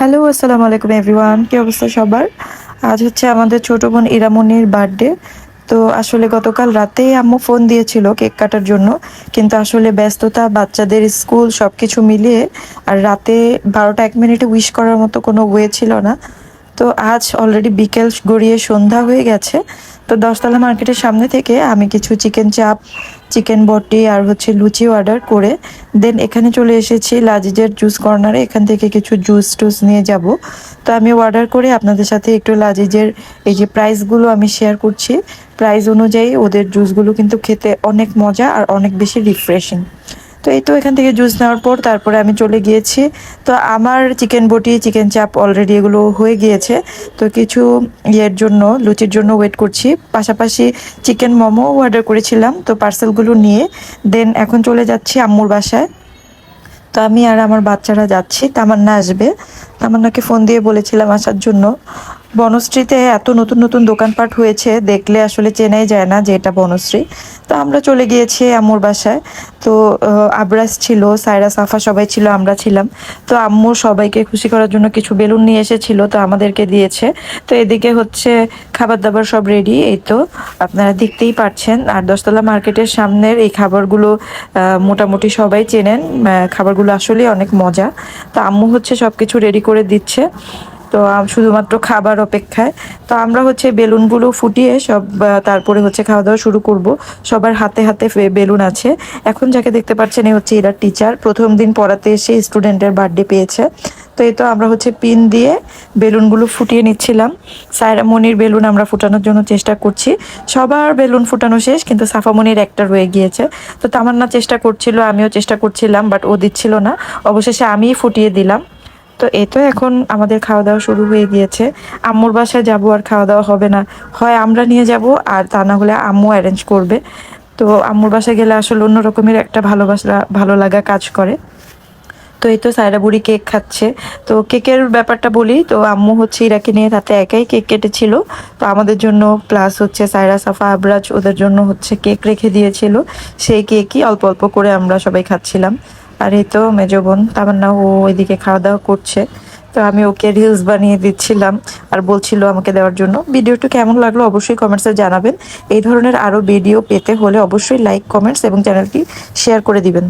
Hello, আসসালামু আলাইকুম everyone. কি অবস্থা সবার? আজ হচ্ছে আমাদের ছোট বোন ইরামনির বার্থডে। তো আসলে গতকাল রাতেই আম্মু ফোন দিয়েছিল কেক কাটার জন্য। কিন্তু আসলে ব্যস্ততা, বাচ্চাদের স্কুল সবকিছু মিলিয়ে আর রাতে ১২টা ১ মিনিটে উইশ করার মতো কোনো ওয়ে ছিল না। তো আজ অলরেডি বিকেল গড়িয়ে সন্ধ্যা হয়ে গেছে। তো দশতলা মার্কেটের সামনে থেকে আমি কিছু চিকেন চাপ, চিকেন বটি আর হচ্ছে লুচি অর্ডার করে দেন এখানে চলে এসেছি লাজিজের জুস কর্নারে। এখান থেকে কিছু জুস টুস নিয়ে যাব। তো আমি অর্ডার করে আপনাদের সাথে একটু লাজিজের এই যে প্রাইসগুলো আমি শেয়ার করছি। প্রাইস অনুযায়ী ওদের জুসগুলো কিন্তু খেতে অনেক মজা আর অনেক বেশি রিফ্রেশিং। তো এই তো এখান থেকে জুস নেওয়ার পর তারপরে আমি চলে গিয়েছি। তো আমার চিকেন বটি, চিকেন চাপ অলরেডি এগুলো হয়ে গিয়েছে। তো কিছু ইয়ের জন্য, লুচির জন্য ওয়েট করছি। পাশাপাশি চিকেন মোমো অর্ডার করেছিলাম। তো পার্সেলগুলো নিয়ে দেন এখন চলে যাচ্ছি আম্মুর বাসায়। তো আমি আর আমার বাচ্চারা যাচ্ছি। তামান্না আসবে। তামান্নাকে ফোন দিয়ে বলেছিলাম আসার জন্য। বনশ্রীতে এত নতুন নতুন দোকানপাট হয়েছে, দেখলে আসলে চেনাই যায় না যে এটা বনশ্রী। তো আমরা চলে গিয়েছি আম্মুর বাসায়। তো আবরাজ ছিল, সায়রা, সাফা সবাই ছিল, আমরা ছিলাম। তো আম্মু সবাইকে খুশি করার জন্য কিছু বেলুন নিয়ে এসেছিল, তো আমাদেরকে দিয়েছে। তো এদিকে হচ্ছে খাবার দাবার সব রেডি, এই তো আপনারা দেখতেই পাচ্ছেন। আর দশতলা মার্কেটের সামনের এই খাবারগুলো মোটামুটি সবাই চেনেন। খাবারগুলো আসলে অনেক মজা। তো আম্মু হচ্ছে সবকিছু রেডি করে দিচ্ছে। তো শুধুমাত্র খাবার অপেক্ষায়। তো আমরা হচ্ছে বেলুনগুলো ফুটিয়ে সব তারপরে হচ্ছে খাওয়া দাওয়া শুরু করব। সবার হাতে হাতে বেলুন আছে। এখন যাকে দেখতে পাচ্ছেন এই হচ্ছে এরা টিচার, প্রথম দিন পড়াতে এসে স্টুডেন্টের বার্থডে পেয়েছে। তো এই তো আমরা হচ্ছে পিন দিয়ে বেলুনগুলো ফুটিয়ে নিচ্ছিলাম। সায়রামণির বেলুন আমরা ফুটানোর জন্য চেষ্টা করছি। সবার বেলুন ফুটানো শেষ, কিন্তু সাফামণির একটা রয়ে গিয়েছে। তো তামান্না চেষ্টা করছিল, আমিও চেষ্টা করছিলাম, বাট ও দিচ্ছিল না। অবশেষে আমিই ফুটিয়ে দিলাম। তো এই তো এখন আমাদের খাওয়া দাওয়া শুরু হয়ে গিয়েছে। আম্মুর বাসায় যাব, আর খাওয়া দাওয়া হবে না। হয় আমরা নিয়ে যাব, আর তা না হলে আম্মু অ্যারেঞ্জ করবে। তো আম্মুর বাসায় গেলে আসলে অন্য রকমের একটা ভালোবাসা, ভালো লাগা কাজ করে। তো এই তো সায়রা বুড়ি কেক খাচ্ছে। তো কেকের ব্যাপারটা বলি, তো আম্মু হচ্ছে ইরাকে নিয়ে তাতে একাই কেক কেটেছিল। তো আমাদের জন্য প্লাস হচ্ছে সায়রা, সাফা, আবরাজ ওদের জন্য হচ্ছে কেক রেখে দিয়েছিল। সেই কেকই অল্প অল্প করে আমরা সবাই খাচ্ছিলাম। আর এই তো মেজো বোন তামান্না, ও ওইদিকে খাওয়া দাওয়া করছে। তো আমি ওকে রিলস বানিয়ে দিচ্ছিলাম আর বলছিল আমাকে দেওয়ার জন্য। ভিডিওটি কেমন লাগলো অবশ্যই কমেন্টসে জানাবেন। এই ধরনের আরও ভিডিও পেতে হলে অবশ্যই লাইক, কমেন্টস এবং চ্যানেলটি শেয়ার করে দিবেন।